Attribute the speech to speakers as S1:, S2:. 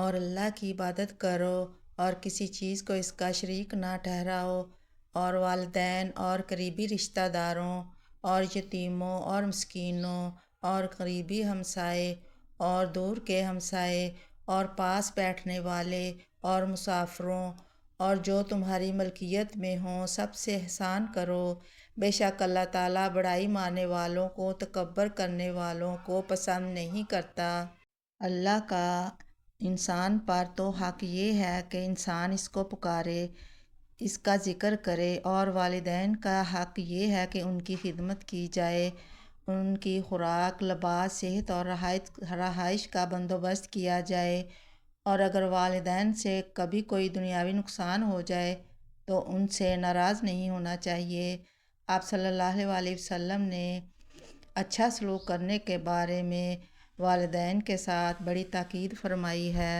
S1: اور اللہ کی عبادت کرو اور کسی چیز کو اس کا شریک نہ ٹھہراؤ، اور والدین اور قریبی رشتہ داروں اور یتیموں اور مسکینوں اور قریبی ہمسائے اور دور کے ہمسائے اور پاس بیٹھنے والے اور مسافروں اور جو تمہاری ملکیت میں ہوں سب سے احسان کرو۔ بے شک اللہ تعالیٰ بڑائی ماننے والوں کو، تکبر کرنے والوں کو پسند نہیں کرتا۔ اللہ کا انسان پر تو حق یہ ہے کہ انسان اس کو پکارے، اس کا ذکر کرے، اور والدین کا حق یہ ہے کہ ان کی خدمت کی جائے، ان کی خوراک، لباس، صحت اور رہائش کا بندوبست کیا جائے، اور اگر والدین سے کبھی کوئی دنیاوی نقصان ہو جائے تو ان سے ناراض نہیں ہونا چاہیے۔ آپ صلی اللہ علیہ وسلم نے اچھا سلوک کرنے کے بارے میں والدین کے ساتھ بڑی تاکید فرمائی ہے۔